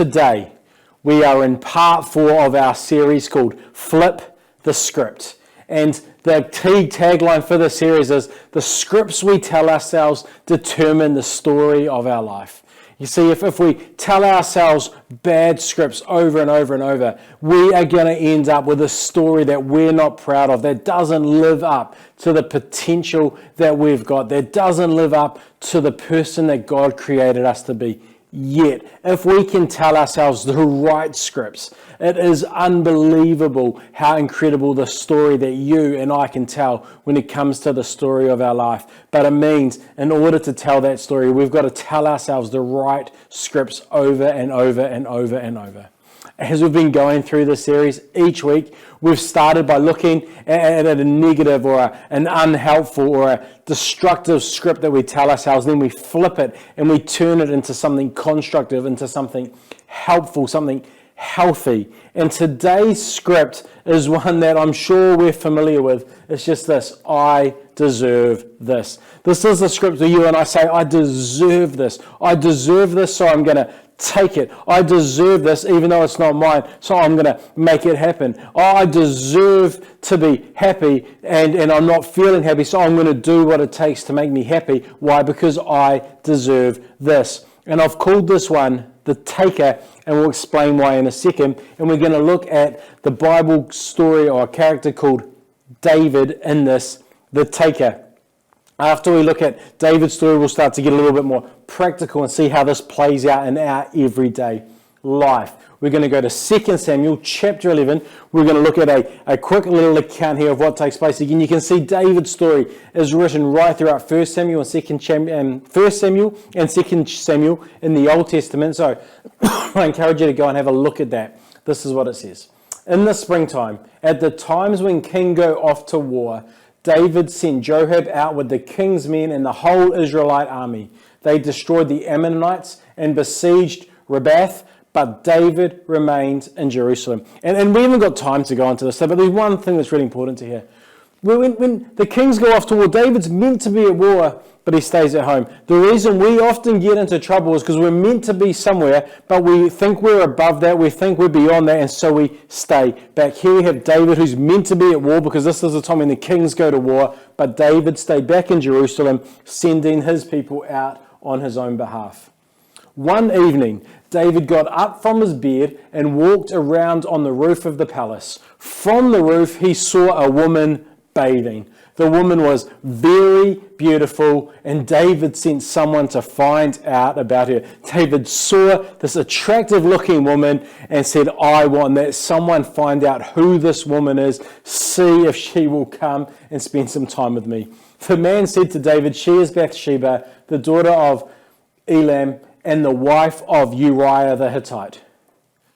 Today, we are in part 4 of our series called Flip the Script. And the key tagline for the series is, the scripts we tell ourselves determine the story of our life. You see, if we tell ourselves bad scripts over and over and over, we are going to end up with a story that we're not proud of, that doesn't live up to the potential that we've got, that doesn't live up to the person that God created us to be. Yet, if we can tell ourselves the right scripts, it is unbelievable how incredible the story that you and I can tell when it comes to the story of our life. But it means, in order to tell that story, we've got to tell ourselves the right scripts over and over and over and over. As we've been going through this series, each week we've started by looking at a negative or an unhelpful or a destructive script that we tell ourselves. Then we flip it and we turn it into something constructive, into something helpful, something healthy. And today's script is one that I'm sure we're familiar with. It's just this: I deserve this. This is the script where you and I say, I deserve this. I deserve this, so I'm going to take it. I deserve this, even though it's not mine, so I'm going to make it happen. I deserve to be happy, and I'm not feeling happy, so I'm going to do what it takes to make me happy. Why? Because I deserve this. And I've called this one the taker, and we'll explain why in a second. And we're going to look at the Bible story or a character called David in this, the taker. After we look at David's story, we'll start to get a little bit more practical and see how this plays out in our everyday life. We're going to go to 2 Samuel chapter 11. We're going to look at a quick little account here of what takes place. Again, you can see David's story is written right throughout 1 Samuel and 2 Samuel in the Old Testament. So I encourage you to go and have a look at that. This is what it says. In the springtime, at the times when kings go off to war, David sent Joab out with the king's men and the whole Israelite army. They destroyed the Ammonites and besieged Rabbah, but David remained in Jerusalem. And we haven't got time to go into this, but there's one thing that's really important to hear. When the kings go off to war, David's meant to be at war, but he stays at home. The reason we often get into trouble is because we're meant to be somewhere, but we think we're above that, we think we're beyond that, and so we stay back. Here we have David, who's meant to be at war, because this is the time when the kings go to war, but David stayed back in Jerusalem, sending his people out on his own behalf. One evening, David got up from his bed and walked around on the roof of the palace. From the roof, he saw a woman bathing. The woman was very beautiful, and David sent someone to find out about her. David saw this attractive looking woman and said, I want that someone find out who this woman is, see if she will come and spend some time with me. The man said to David, she is Bathsheba, the daughter of Elam, and the wife of Uriah the Hittite.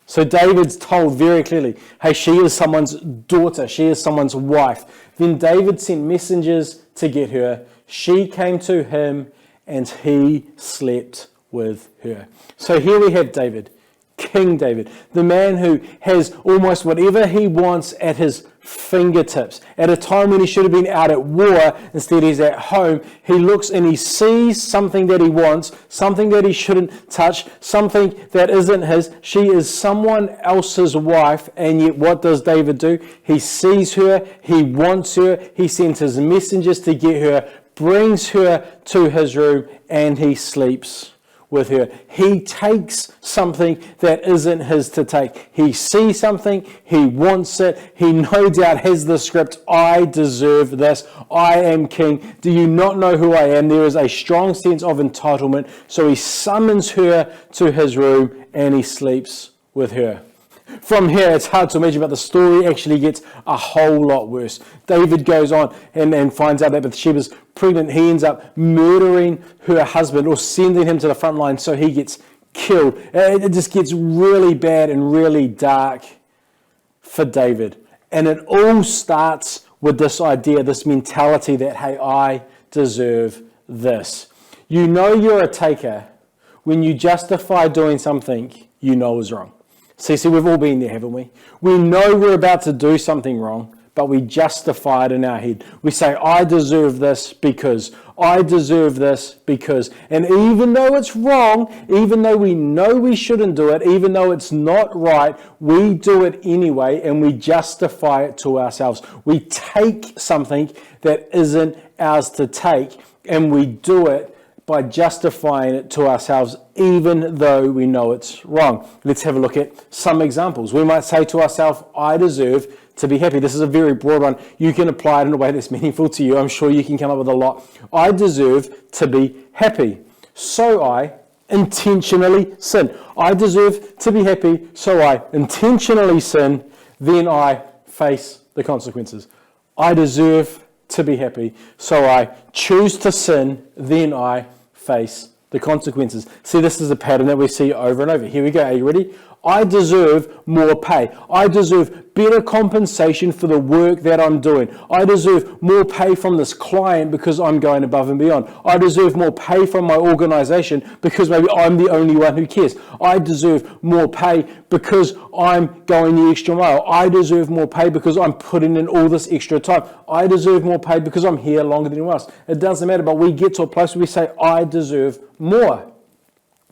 So David's told very clearly, hey, she is someone's daughter, she is someone's wife. Then David sent messengers to get her. She came to him and he slept with her. So here we have David, King David, the man who has almost whatever he wants at his fingertips. At a time when he should have been out at war, instead he's at home. He looks and he sees something that he wants, something that he shouldn't touch, something that isn't his. She is someone else's wife, and yet what does David do? He sees her, he wants her, he sends his messengers to get her, brings her to his room, and he sleeps with her. He takes something that isn't his to take. He sees something, he wants it, he no doubt has the script, I deserve this, I am king. Do you not know who I am? There is a strong sense of entitlement, so he summons her to his room and he sleeps with her. From here, it's hard to imagine, but the story actually gets a whole lot worse. David goes on and finds out that Bathsheba's pregnant. He ends up murdering her husband or sending him to the front line so he gets killed. It just gets really bad and really dark for David. And it all starts with this idea, this mentality that, hey, I deserve this. You know you're a taker when you justify doing something you know is wrong. See, we've all been there, haven't we? We know we're about to do something wrong, but we justify it in our head. We say, I deserve this because, I deserve this because. And even though it's wrong, even though we know we shouldn't do it, even though it's not right, we do it anyway and we justify it to ourselves. We take something that isn't ours to take and we do it by justifying it to ourselves, even though we know it's wrong. Let's have a look at some examples. We might say to ourselves, I deserve to be happy. This is a very broad one. You can apply it in a way that's meaningful to you. I'm sure you can come up with a lot. I deserve to be happy, so I intentionally sin. I deserve to be happy, so I intentionally sin, then I face the consequences. I deserve to be happy, so I choose to sin, then I face the consequences. See, this is a pattern that we see over and over. Here we go. Are you ready? I deserve more pay. I deserve better compensation for the work that I'm doing. I deserve more pay from this client because I'm going above and beyond. I deserve more pay from my organization because maybe I'm the only one who cares. I deserve more pay because I'm going the extra mile. I deserve more pay because I'm putting in all this extra time. I deserve more pay because I'm here longer than anyone else. It doesn't matter, but we get to a place where we say, I deserve more.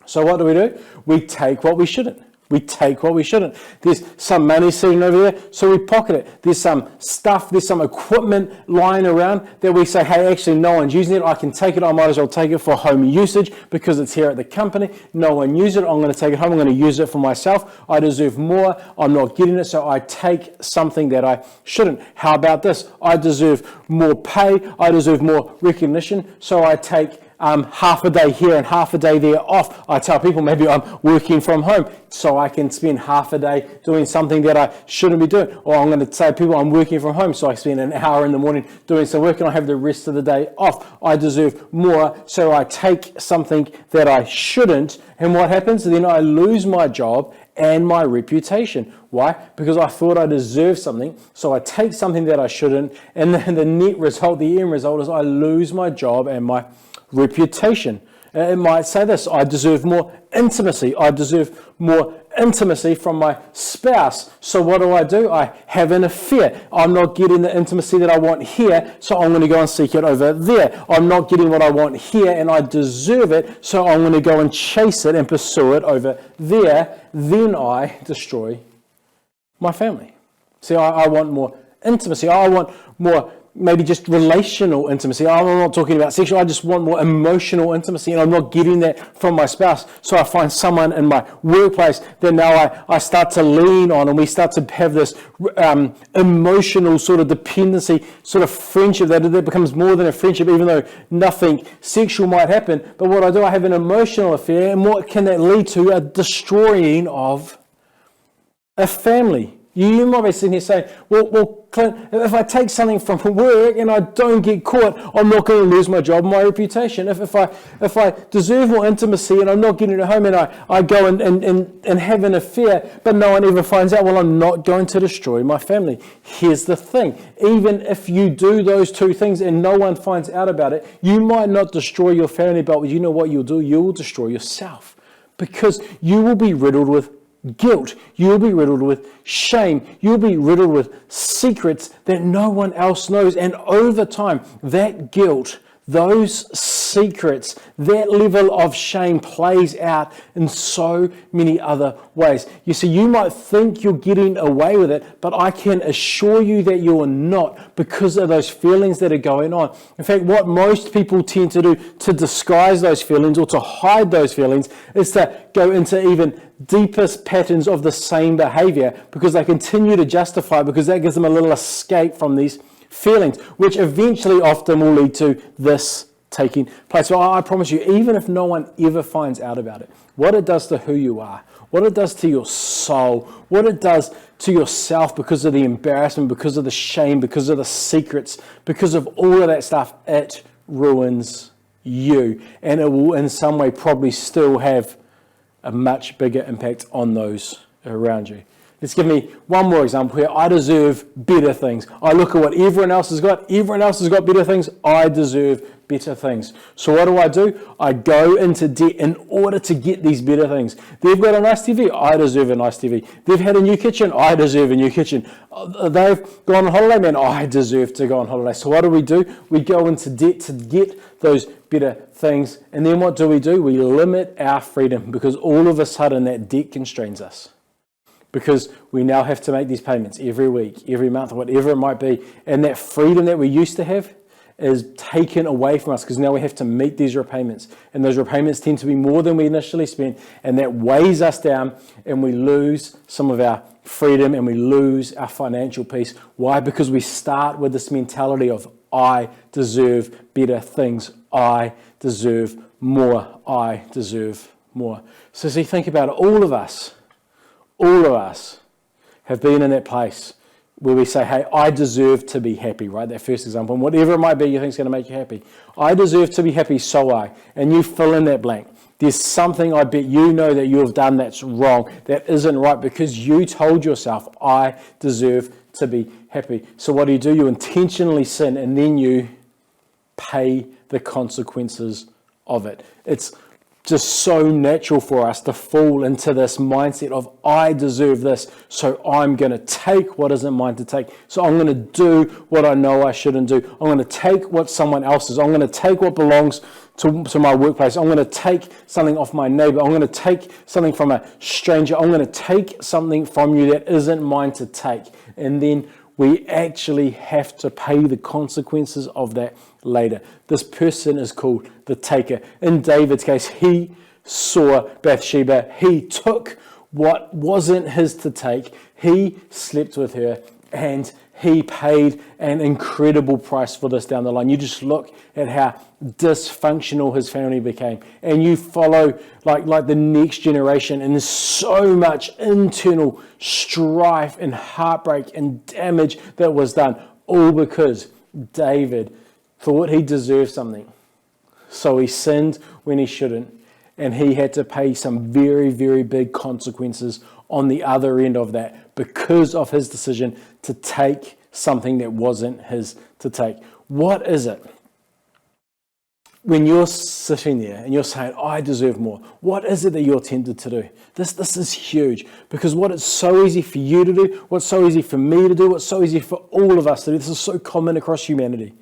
So what do? We take what we shouldn't. We take what we shouldn't. There's some money sitting over there, so we pocket it. There's some stuff, there's some equipment lying around that we say, hey, actually no one's using it. I can take it. I might as well take it for home usage because it's here at the company. No one uses it. I'm going to take it home. I'm going to use it for myself. I deserve more. I'm not getting it, so I take something that I shouldn't. How about this? I deserve more pay. I deserve more recognition, so I take half a day here and half a day there off. I tell people maybe I'm working from home so I can spend half a day doing something that I shouldn't be doing. Or I'm going to say to people I'm working from home so I spend an hour in the morning doing some work and I have the rest of the day off. I deserve more, so I take something that I shouldn't. And what happens? Then I lose my job and my reputation. Why? Because I thought I deserved something, so I take something that I shouldn't, and then the end result is I lose my job and my reputation. It might say this: I deserve more intimacy. I deserve more intimacy from my spouse. So what do? I have an affair. I'm not getting the intimacy that I want here, so I'm going to go and seek it over there. I'm not getting what I want here, and I deserve it, so I'm going to go and chase it and pursue it over there. Then I destroy my family. See, I want more intimacy. I want more, maybe just relational intimacy. I'm not talking about sexual. I just want more emotional intimacy, and I'm not getting that from my spouse. So I find someone in my workplace that now I start to lean on, and we start to have this emotional sort of dependency, sort of friendship that becomes more than a friendship, even though nothing sexual might happen. But what I have an emotional affair, and what can that lead to? A destroying of a family. You might be sitting here saying, well, Clint, if I take something from work and I don't get caught, I'm not going to lose my job and my reputation. If I deserve more intimacy and I'm not getting it at home and I go and have an affair, but no one ever finds out, well, I'm not going to destroy my family. Here's the thing. Even if you do those two things and no one finds out about it, you might not destroy your family, but you know what you'll do? You will destroy yourself, because you will be riddled with guilt. You'll be riddled with shame. You'll be riddled with secrets that no one else knows. And over time, that guilt, those secrets, that level of shame plays out in so many other ways. You see, you might think you're getting away with it, but I can assure you that you're not, because of those feelings that are going on. In fact, what most people tend to do to disguise those feelings or to hide those feelings is to go into even deepest patterns of the same behavior, because they continue to justify, because that gives them a little escape from these feelings, which eventually often will lead to this taking place. So I promise you, even if no one ever finds out about it, what it does to who you are, what it does to your soul, what it does to yourself because of the embarrassment, because of the shame, because of the secrets, because of all of that stuff, it ruins you. And it will in some way probably still have a much bigger impact on those around you. Let's give me one more example here. I deserve better things. I look at what everyone else has got. Everyone else has got better things. I deserve better things. So what do? I go into debt in order to get these better things. They've got a nice TV. I deserve a nice TV. They've had a new kitchen. I deserve a new kitchen. They've gone on holiday. Man, I deserve to go on holiday. So what do? We go into debt to get those better things. And then what do? We limit our freedom because all of a sudden that debt constrains us. Because we now have to make these payments every week, every month, whatever it might be. And that freedom that we used to have is taken away from us because now we have to meet these repayments. And those repayments tend to be more than we initially spent. And that weighs us down and we lose some of our freedom and we lose our financial peace. Why? Because we start with this mentality of I deserve better things. I deserve more. I deserve more. So see, think about it. All of us have been in that place where we say, hey, I deserve to be happy, right? That first example. And whatever it might be you think is going to make you happy. I deserve to be happy, so I. And you fill in that blank. There's something I bet you know that you have done that's wrong, that isn't right, because you told yourself, I deserve to be happy. So what do? You intentionally sin, and then you pay the consequences of it. It's just so natural for us to fall into this mindset of I deserve this, so I'm going to take what isn't mine to take. So I'm going to do what I know I shouldn't do. I'm going to take what someone else's. I'm going to take what belongs to my workplace. I'm going to take something off my neighbor. I'm going to take something from a stranger. I'm going to take something from you that isn't mine to take. And then we actually have to pay the consequences of that later. This person is called the taker. In David's case, he saw Bathsheba. He took what wasn't his to take. He slept with her and he paid an incredible price for this down the line. You just look at how dysfunctional his family became, and you follow like the next generation, and there's so much internal strife and heartbreak and damage that was done, all because David thought he deserved something. So he sinned when he shouldn't, and he had to pay some very, very big consequences on the other end of that because of his decision to take something that wasn't his to take. What is it when you're sitting there and you're saying, I deserve more? What is it that you're tempted to do? This is huge, because what it's so easy for you to do, what's so easy for me to do, what's so easy for all of us to do, this is so common across humanity,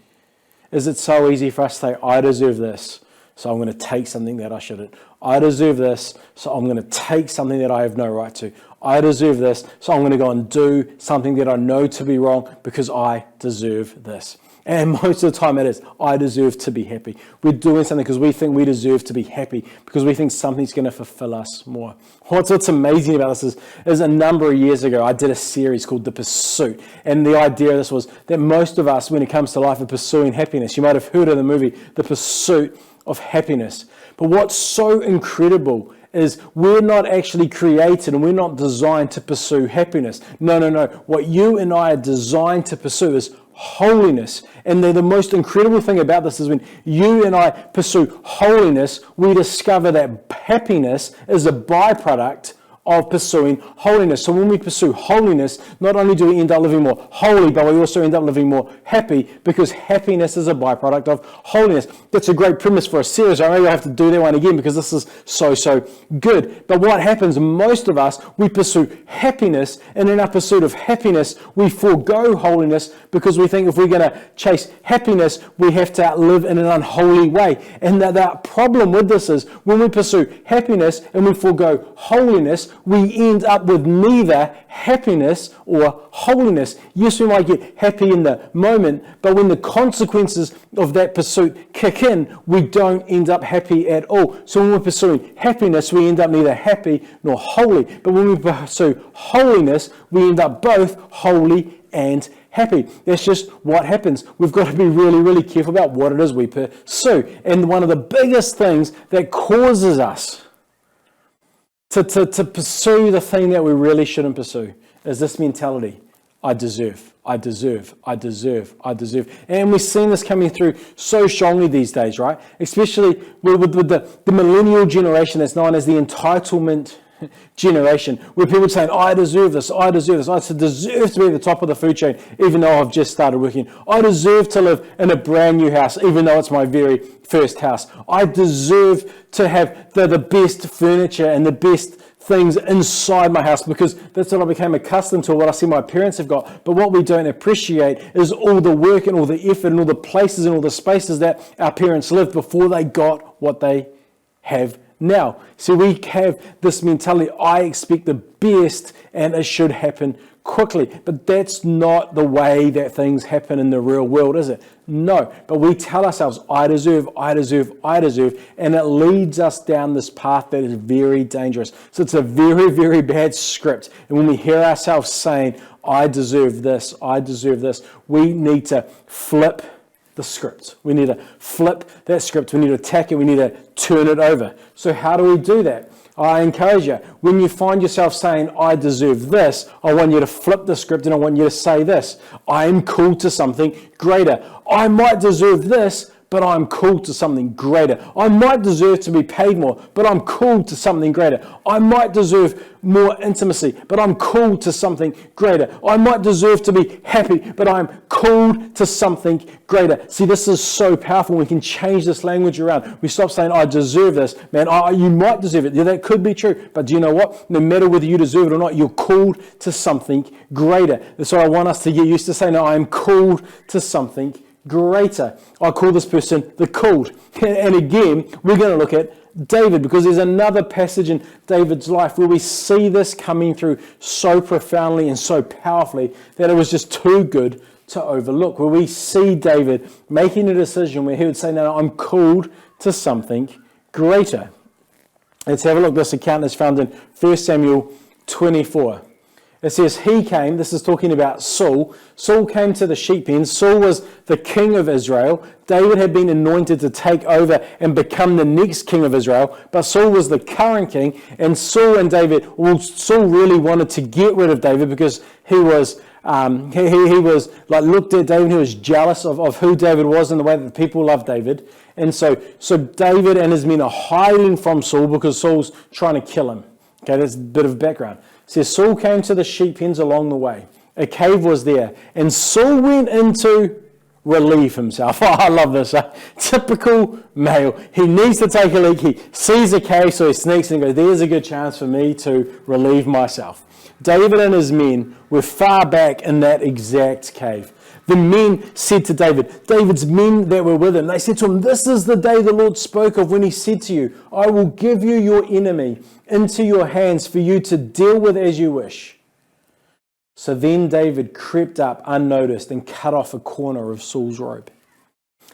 is it's so easy for us to say, I deserve this, so I'm going to take something that I shouldn't. I deserve this, so I'm going to take something that I have no right to. I deserve this, so I'm going to go and do something that I know to be wrong because I deserve this. And most of the time it is, I deserve to be happy. We're doing something because we think we deserve to be happy, because we think something's going to fulfill us more. What's amazing about this is a number of years ago, I did a series called The Pursuit. And the idea of this was that most of us, when it comes to life, are pursuing happiness. You might have heard of the movie, The Pursuit of Happiness. But what's so incredible is we're not actually created and we're not designed to pursue happiness. No. What you and I are designed to pursue is holiness. And the most incredible thing about this is when you and I pursue holiness, we discover that happiness is a byproduct of pursuing holiness. So when we pursue holiness, not only do we end up living more holy, but we also end up living more happy, because happiness is a byproduct of holiness. That's a great premise for a series. I maybe I have to do that one again because this is so good. But what happens, most of us, we pursue happiness, and in our pursuit of happiness, we forego holiness because we think if we're going to chase happiness, we have to live in an unholy way. And the problem with this is when we pursue happiness and we forego holiness, we end up with neither happiness or holiness. Yes, we might get happy in the moment, but when the consequences of that pursuit kick in, we don't end up happy at all. So when we're pursuing happiness, we end up neither happy nor holy. But when we pursue holiness, we end up both holy and happy. That's just what happens. We've got to be really, really careful about what it is we pursue. And one of the biggest things that causes us to pursue the thing that we really shouldn't pursue is this mentality. I deserve. And we've seen this coming through so strongly these days, right? Especially with the millennial generation that's known as the entitlement generation where people are saying, I deserve this, I deserve this. I deserve to be at the top of the food chain even though I've just started working. I deserve to live in a brand new house even though it's my very first house. I deserve to have the best furniture and the best things inside my house because that's what I became accustomed to, what I see my parents have got. But what we don't appreciate is all the work and all the effort and all the places and all the spaces that our parents lived before they got what they have now. So we have this mentality, I expect the best and it should happen quickly. But that's not the way that things happen in the real world, is it? No. But we tell ourselves, I deserve, I deserve, I deserve. And it leads us down this path that is very dangerous. So it's a very, very bad script. And when we hear ourselves saying, I deserve this, we need to flip the script. We need to flip that script. We need to attack it. We need to turn it over. So how do we do that? I encourage you, when you find yourself saying, I deserve this, I want you to flip the script and I want you to say this. I am called to something greater. I might deserve this, but I'm called to something greater. I might deserve to be paid more, but I'm called to something greater. I might deserve more intimacy, but I'm called to something greater. I might deserve to be happy, but I'm called to something greater. See, this is so powerful. We can change this language around. We stop saying, I deserve this. Man, you might deserve it. Yeah, that could be true. But do you know what? No matter whether you deserve it or not, you're called to something greater. That's what I want us to get used to saying, no, I am called to something greater. I call this person the called. And again, we're going to look at David because there's another passage in David's life where we see this coming through so profoundly and so powerfully that it was just too good to overlook, where we see David making a decision where he would say, no, I'm called to something greater. Let's have a look. This account is found in 1 Samuel 24. It says, he came, this is talking about Saul. Saul came to the sheep pen. Saul was the king of Israel. David had been anointed to take over and become the next king of Israel. But Saul was the current king. And Saul really wanted to get rid of David because he was like looked at David. He was jealous of who David was and the way that the people loved David. And so David and his men are hiding from Saul because Saul's trying to kill him. Okay, that's a bit of background. It says, Saul came to the sheep pens along the way. A cave was there, and Saul went in to relieve himself. Oh, I love this. Typical male. He needs to take a leak. He sees a cave, so he sneaks in and goes, there's a good chance for me to relieve myself. David and his men were far back in that exact cave. The men said to David's men that were with him, they said to him, this is the day the Lord spoke of when he said to you, I will give you your enemy into your hands for you to deal with as you wish. So then David crept up unnoticed and cut off a corner of Saul's robe.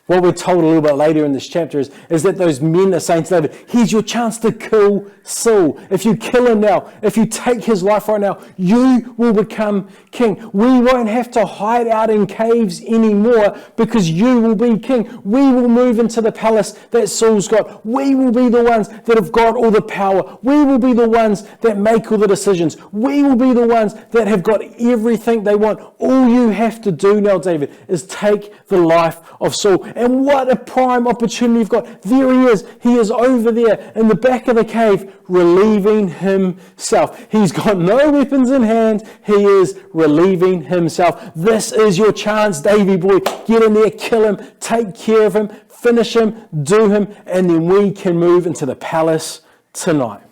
What we're told a little bit later in this chapter is that those men are saying to David, here's your chance to kill Saul. If you kill him now, if you take his life right now, you will become king. We won't have to hide out in caves anymore because you will be king. We will move into the palace that Saul's got. We will be the ones that have got all the power. We will be the ones that make all the decisions. We will be the ones that have got everything they want. All you have to do now, David, is take the life of Saul. And what a prime opportunity you've got. There he is. He is over there in the back of the cave, relieving himself. He's got no weapons in hand. He is relieving himself. This is your chance, Davy boy. Get in there, kill him, take care of him, finish him, do him, and then we can move into the palace tonight.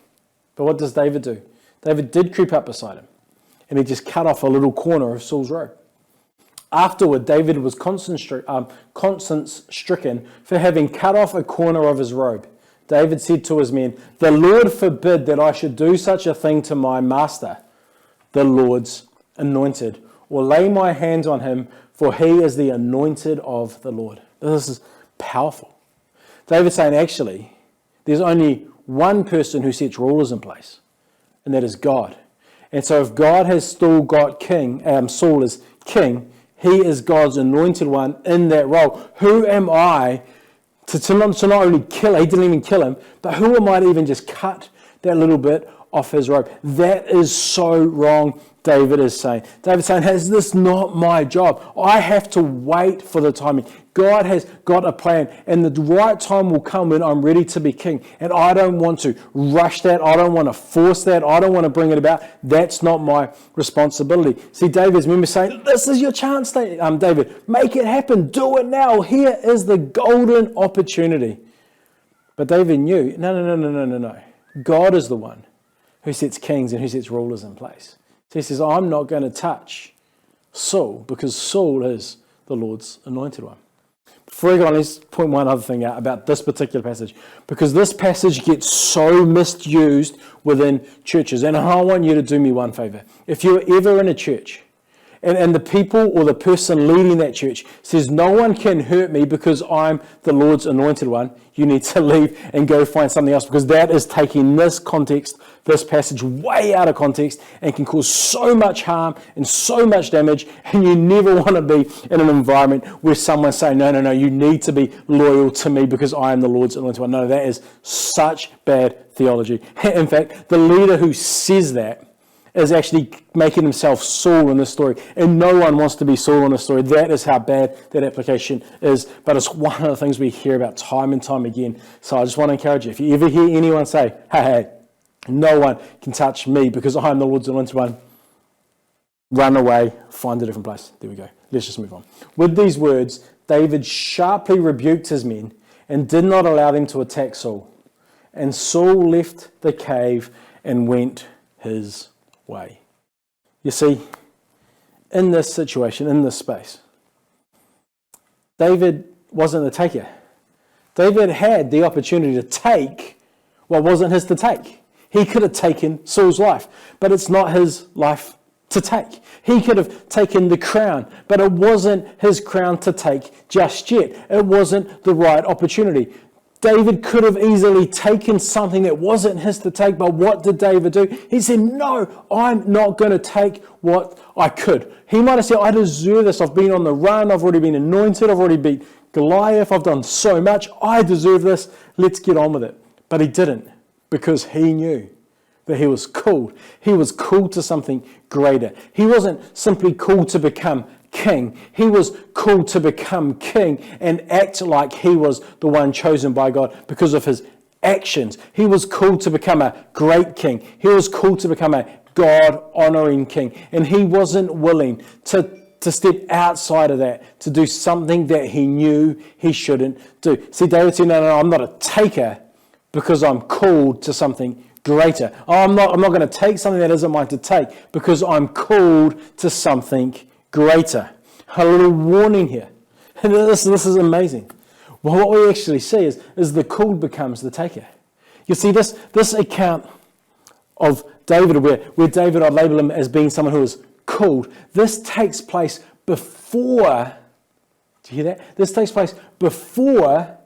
But what does David do? David did creep up beside him, and he just cut off a little corner of Saul's robe. Afterward, David was conscience-stricken for having cut off a corner of his robe. David said to his men, the Lord forbid that I should do such a thing to my master, the Lord's anointed, or lay my hands on him, for he is the anointed of the Lord. This is powerful. David's saying, actually, there's only one person who sets rulers in place, and that is God. And so if God has still got Saul as king, he is God's anointed one in that role. Who am I to not only kill him, he didn't even kill him, but who am I to even just cut that little bit off his robe? That is so wrong, David is saying. David's saying, is this not my job? I have to wait for the timing. God has got a plan, and the right time will come when I'm ready to be king. And I don't want to rush that. I don't want to force that. I don't want to bring it about. That's not my responsibility. See, David's remember saying, this is your chance, David. Make it happen. Do it now. Here is the golden opportunity. But David knew, no. God is the one who sets kings and who sets rulers in place. So he says, I'm not going to touch Saul because Saul is the Lord's anointed one. Before I go on, let's point one other thing out about this particular passage, because this passage gets so misused within churches. And I want you to do me one favor. If you're ever in a church and the people or the person leading that church says, no one can hurt me because I'm the Lord's anointed one, you need to leave and go find something else, because that is taking this context, this passage way out of context, and can cause so much harm and so much damage. And you never want to be in an environment where someone's saying, no, you need to be loyal to me because I am the Lord's anointed one. No, that is such bad theology. In fact, the leader who says that is actually making himself Saul in this story. And no one wants to be Saul in this story. That is how bad that application is. But it's one of the things we hear about time and time again. So I just want to encourage you, if you ever hear anyone say, hey, no one can touch me because I am the Lord's anointed one, run away, find a different place. There we go. Let's just move on. With these words, David sharply rebuked his men and did not allow them to attack Saul. And Saul left the cave and went his way. You see, in this situation, in this space, David wasn't the taker. David had the opportunity to take what wasn't his to take. He could have taken Saul's life, but it's not his life to take. He could have taken the crown, but it wasn't his crown to take just yet. It wasn't the right opportunity. David could have easily taken something that wasn't his to take, but what did David do? He said, no, I'm not going to take what I could. He might have said, I deserve this. I've been on the run. I've already been anointed. I've already beat Goliath. I've done so much. I deserve this. Let's get on with it. But he didn't, because he knew that he was called. He was called to something greater. He wasn't simply called to become king. He was called to become king and act like he was the one chosen by God because of his actions. He was called to become a great king. He was called to become a God-honoring king. And he wasn't willing to step outside of that, to do something that he knew he shouldn't do. See, David said, no, I'm not a taker because I'm called to something greater. I'm not going to take something that isn't mine to take because I'm called to something greater. A little warning here. And this is amazing. Well, what we actually see is the called becomes the taker. You see, this account of David, where David, I'd label him as being someone who is called, this takes place before, do you hear that? This takes place before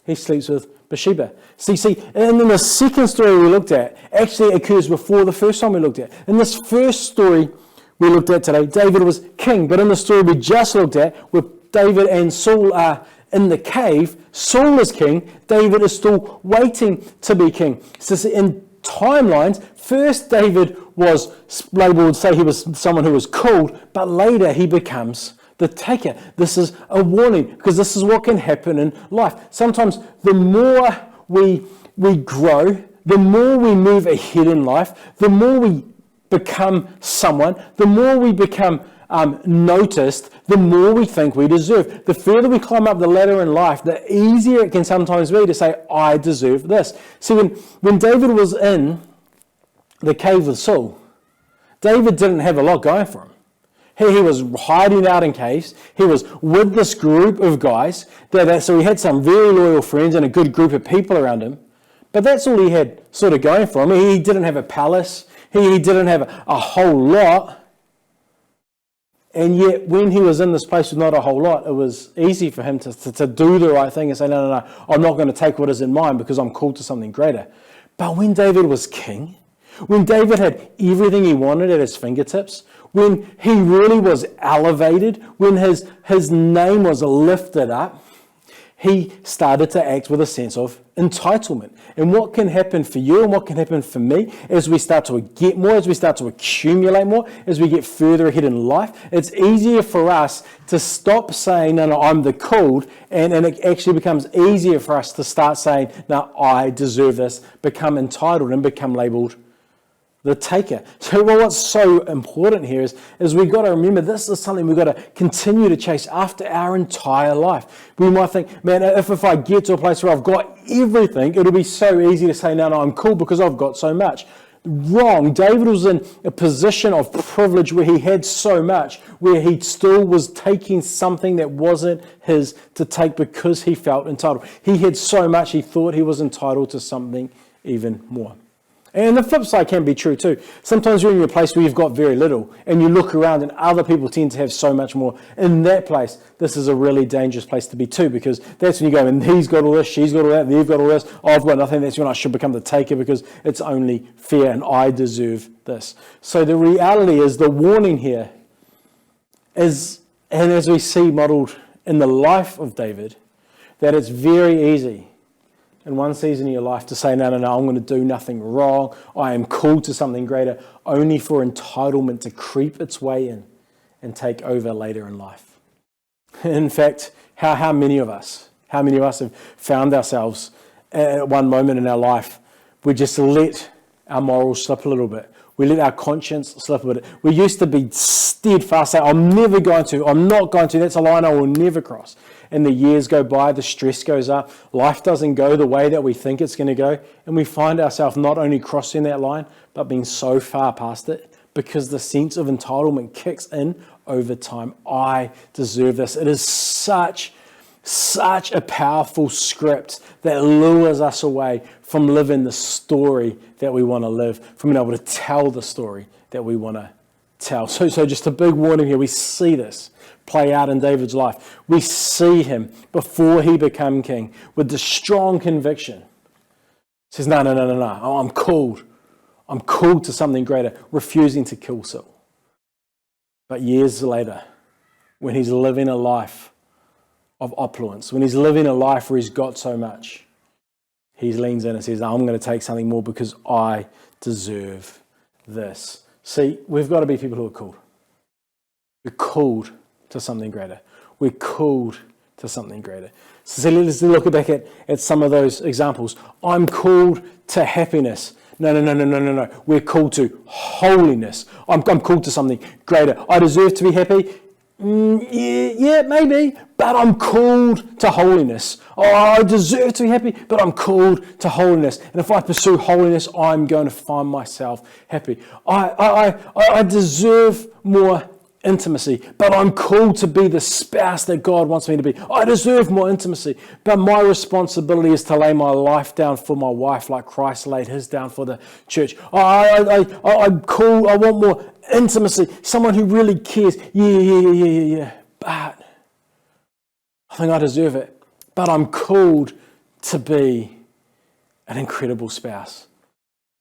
he sleeps with Bathsheba. See, and then the second story we looked at actually occurs before the first one we looked at. In this first story we looked at today, David was king. But in the story we just looked at, where David and Saul are in the cave, Saul is king, David is still waiting to be king. So in timelines, first David was labeled, say he was someone who was called, but later he becomes the taker. This is a warning, because this is what can happen in life. Sometimes the more we grow, the more we move ahead in life, the more we become someone, the more we become noticed, the more we think we deserve. The further we climb up the ladder in life, the easier it can sometimes be to say, I deserve this. See, when David was in the cave with Saul, David didn't have a lot going for him. He was hiding out in caves. He was with this group of guys. So he had some very loyal friends and a good group of people around him. But that's all he had sort of going for him. He didn't have a palace. He didn't have a whole lot. And yet, when he was in this place with not a whole lot, it was easy for him to do the right thing and say, no, I'm not going to take what is in mine because I'm called to something greater. But when David was king, when David had everything he wanted at his fingertips, when he really was elevated, when his name was lifted up, he started to act with a sense of entitlement. And what can happen for you and what can happen for me as we start to get more, as we start to accumulate more, as we get further ahead in life, it's easier for us to stop saying, no, I'm the called, and it actually becomes easier for us to start saying, no, I deserve this, become entitled and become labeled the taker. So what's so important here is we've got to remember this is something we've got to continue to chase after our entire life. We might think, man, if I get to a place where I've got everything, it'll be so easy to say, no, I'm cool because I've got so much. Wrong. David was in a position of privilege where he had so much, where he still was taking something that wasn't his to take because he felt entitled. He had so much, he thought he was entitled to something even more. And the flip side can be true too. Sometimes you're in a place where you've got very little and you look around and other people tend to have so much more. In that place, this is a really dangerous place to be too, because that's when you go, and he's got all this, she's got all that, they've got all this, I've got nothing. That's when I should become the taker because it's only fair and I deserve this. So the reality is, the warning here is, and as we see modeled in the life of David, that it's very easy in one season of your life to say, no, I'm going to do nothing wrong. I am called to something greater, only for entitlement to creep its way in and take over later in life. In fact, how many of us have found ourselves at one moment in our life, we just let our morals slip a little bit. We let our conscience slip a bit. We used to be steadfast, say, I'm not going to, that's a line I will never cross. And the years go by, the stress goes up, life doesn't go the way that we think it's going to go, and we find ourselves not only crossing that line, but being so far past it because the sense of entitlement kicks in over time. I deserve this. It is such a powerful script that lures us away from living the story that we want to live, from being able to tell the story that we want to tell. So just a big warning here. We see this play out in David's life. We see him before he became king with the strong conviction. He says, no, I'm called. I'm called to something greater, refusing to kill Saul. But years later, when he's living a life of opulence, when he's living a life where he's got so much, he leans in and says, I'm going to take something more because I deserve this. See, we've got to be people who are called. We're called to something greater. We're called to something greater. So let's look back at some of those examples. I'm called to happiness. No. We're called to holiness. I'm called to something greater. I deserve to be happy. Yeah, maybe, but I'm called to holiness. Oh, I deserve to be happy, but I'm called to holiness. And if I pursue holiness, I'm going to find myself happy. I deserve more intimacy, but I'm called to be the spouse that God wants me to be. I deserve more intimacy, but my responsibility is to lay my life down for my wife like Christ laid his down for the church. I'm called, I want more intimacy, someone who really cares. Yeah, but I think I deserve it, but I'm called to be an incredible spouse,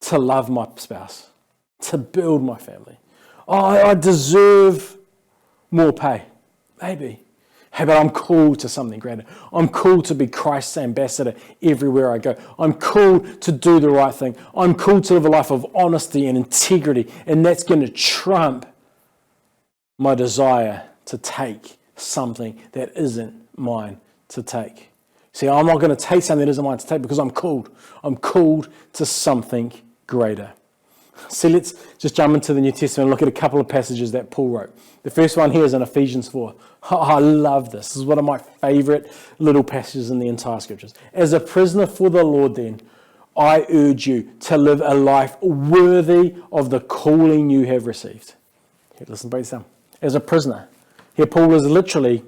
to love my spouse, to build my family. I deserve more pay, maybe. Hey, but I'm called to something greater. I'm called to be Christ's ambassador everywhere I go. I'm called to do the right thing. I'm called to live a life of honesty and integrity, and that's going to trump my desire to take something that isn't mine to take. See, I'm not going to take something that isn't mine to take because I'm called. I'm called to something greater. So let's just jump into the New Testament and look at a couple of passages that Paul wrote. The first one here is in Ephesians 4. Oh, I love this. This is one of my favorite little passages in the entire scriptures. As a prisoner for the Lord then, I urge you to live a life worthy of the calling you have received. Here, listen, break this down. As a prisoner. Here, Paul is literally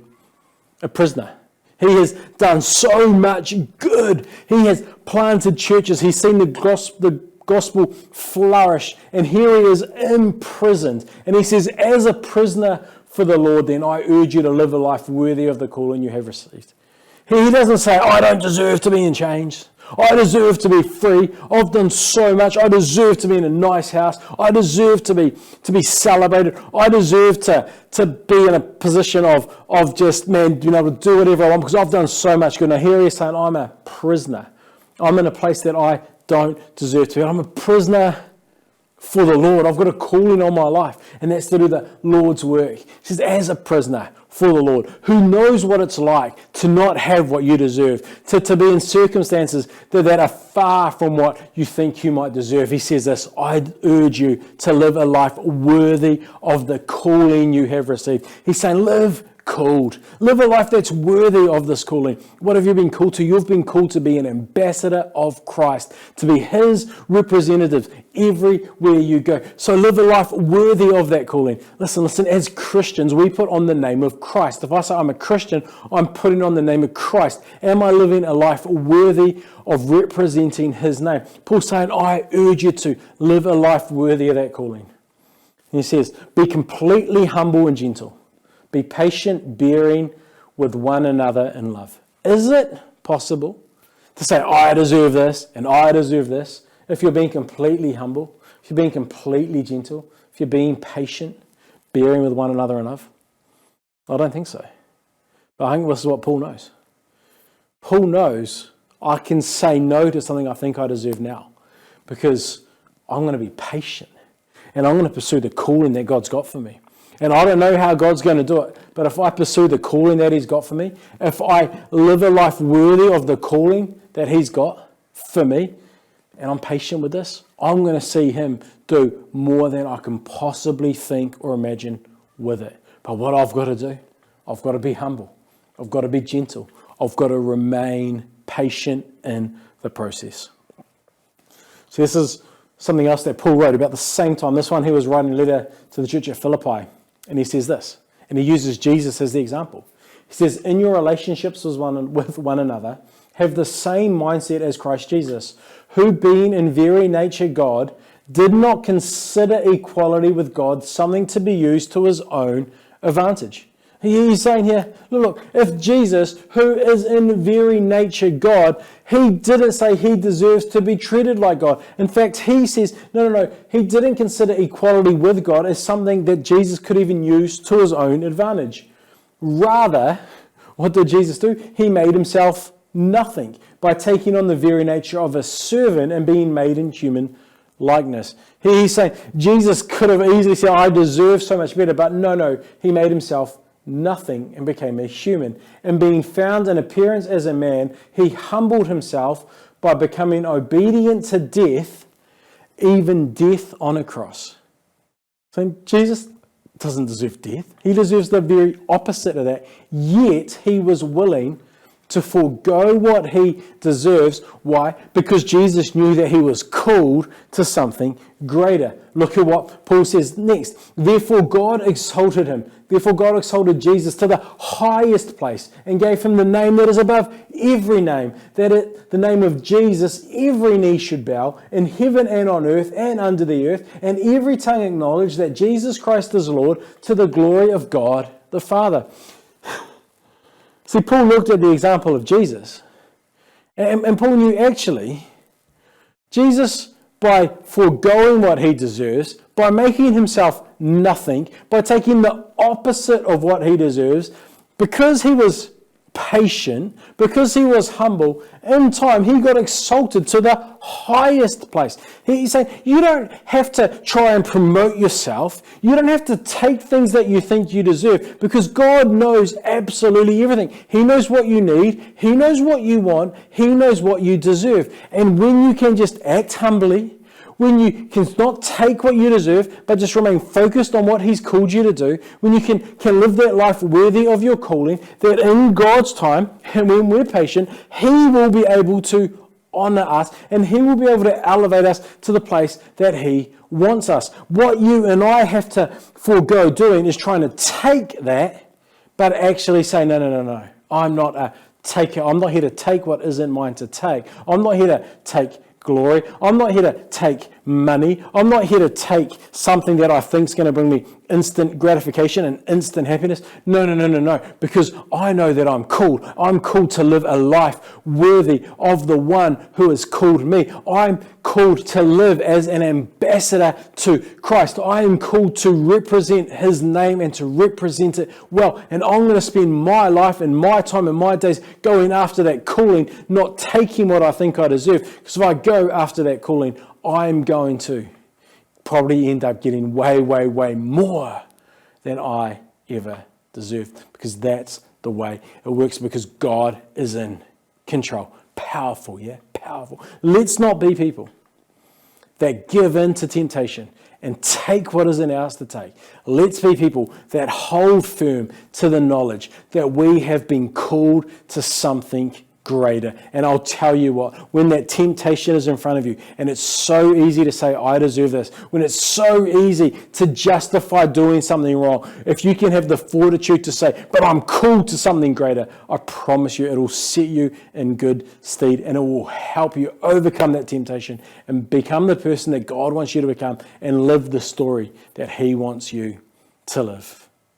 a prisoner. He has done so much good. He has planted churches. He's seen the gospel flourish, and here he is imprisoned, and he says, as a prisoner for the Lord then, I urge you to live a life worthy of the calling you have received. He doesn't say, I don't deserve to be in chains. I deserve to be free. I've done so much. I deserve to be in a nice house. I deserve to be celebrated. I deserve to be in a position of just, man, being able to do whatever I want because I've done so much good. Now here he is saying, I'm a prisoner. I'm in a place that I don't deserve to be. I'm a prisoner for the Lord. I've got a calling on my life, and that's to do the Lord's work. He says, as a prisoner for the Lord, who knows what it's like to not have what you deserve, to be in circumstances that are far from what you think you might deserve. He says this, I urge you to live a life worthy of the calling you have received. He's saying, live called. Live a life that's worthy of this calling. What have you been called to? You've been called to be an ambassador of Christ, to be His representatives everywhere you go. So live a life worthy of that calling. Listen, as Christians, we put on the name of Christ. If I say I'm a Christian, I'm putting on the name of Christ. Am I living a life worthy of representing His name? Paul's saying, I urge you to live a life worthy of that calling. And he says, be completely humble and gentle. Be patient, bearing with one another in love. Is it possible to say, I deserve this and I deserve this, if you're being completely humble, if you're being completely gentle, if you're being patient, bearing with one another in love? I don't think so. But I think this is what Paul knows. Paul knows I can say no to something I think I deserve now because I'm going to be patient and I'm going to pursue the calling that God's got for me. And I don't know how God's going to do it, but if I pursue the calling that He's got for me, if I live a life worthy of the calling that He's got for me, and I'm patient with this, I'm going to see Him do more than I can possibly think or imagine with it. But what I've got to do, I've got to be humble. I've got to be gentle. I've got to remain patient in the process. So this is something else that Paul wrote about the same time. This one he was writing a letter to the church at Philippi. And he says this, and he uses Jesus as the example. He says, in your relationships with one another, have the same mindset as Christ Jesus, who being in very nature God, did not consider equality with God something to be used to His own advantage. He's saying here, look, if Jesus, who is in very nature God, He didn't say He deserves to be treated like God. In fact, He says, no, He didn't consider equality with God as something that Jesus could even use to His own advantage. Rather, what did Jesus do? He made Himself nothing by taking on the very nature of a servant and being made in human likeness. He's saying Jesus could have easily said, I deserve so much better, but no, He made Himself nothing and became a human. And being found in appearance as a man, He humbled Himself by becoming obedient to death, even death on a cross. So Jesus doesn't deserve death. He deserves the very opposite of that. Yet He was willing to forego what He deserves. Why? Because Jesus knew that He was called to something greater. Look at what Paul says next. Therefore God exalted Him. Therefore God exalted Jesus to the highest place and gave Him the name that is above every name. That at the name of Jesus every knee should bow in heaven and on earth and under the earth, and every tongue acknowledge that Jesus Christ is Lord, to the glory of God the Father. See, Paul looked at the example of Jesus, and Paul knew actually Jesus, by foregoing what He deserves, by making Himself nothing, by taking the opposite of what He deserves, because He was patient, because He was humble, in time He got exalted to the highest place. He's saying you don't have to try and promote yourself. You don't have to take things that you think you deserve, because God knows absolutely everything. He knows what you need. He knows what you want. He knows what you deserve. And when you can just act humbly, when you can not take what you deserve, but just remain focused on what He's called you to do, when you can live that life worthy of your calling, that in God's time, and when we're patient, He will be able to honor us, and He will be able to elevate us to the place that He wants us. What you and I have to forego doing is trying to take that, but actually say, no. I'm not a taker. I'm not here to take what isn't mine to take. I'm not here to take glory. I'm not here to take money. I'm not here to take something that I think is going to bring me instant gratification and instant happiness. No. Because I know that I'm called. I'm called to live a life worthy of the one who has called me. I'm called to live as an ambassador to Christ. I am called to represent his name and to represent it well. And I'm going to spend my life and my time and my days going after that calling, not taking what I think I deserve. Because if I go after that calling, I'm going to probably end up getting way more than I ever deserved, because that's the way it works, because God is in control. Powerful, yeah? Powerful. Let's not be people that give in to temptation and take what isn't ours to take. Let's be people that hold firm to the knowledge that we have been called to something greater. And I'll tell you what, when that temptation is in front of you, and it's so easy to say, I deserve this, when it's so easy to justify doing something wrong, if you can have the fortitude to say, but I'm called to something greater, I promise you it'll set you in good stead, and it will help you overcome that temptation and become the person that God wants you to become and live the story that he wants you to live.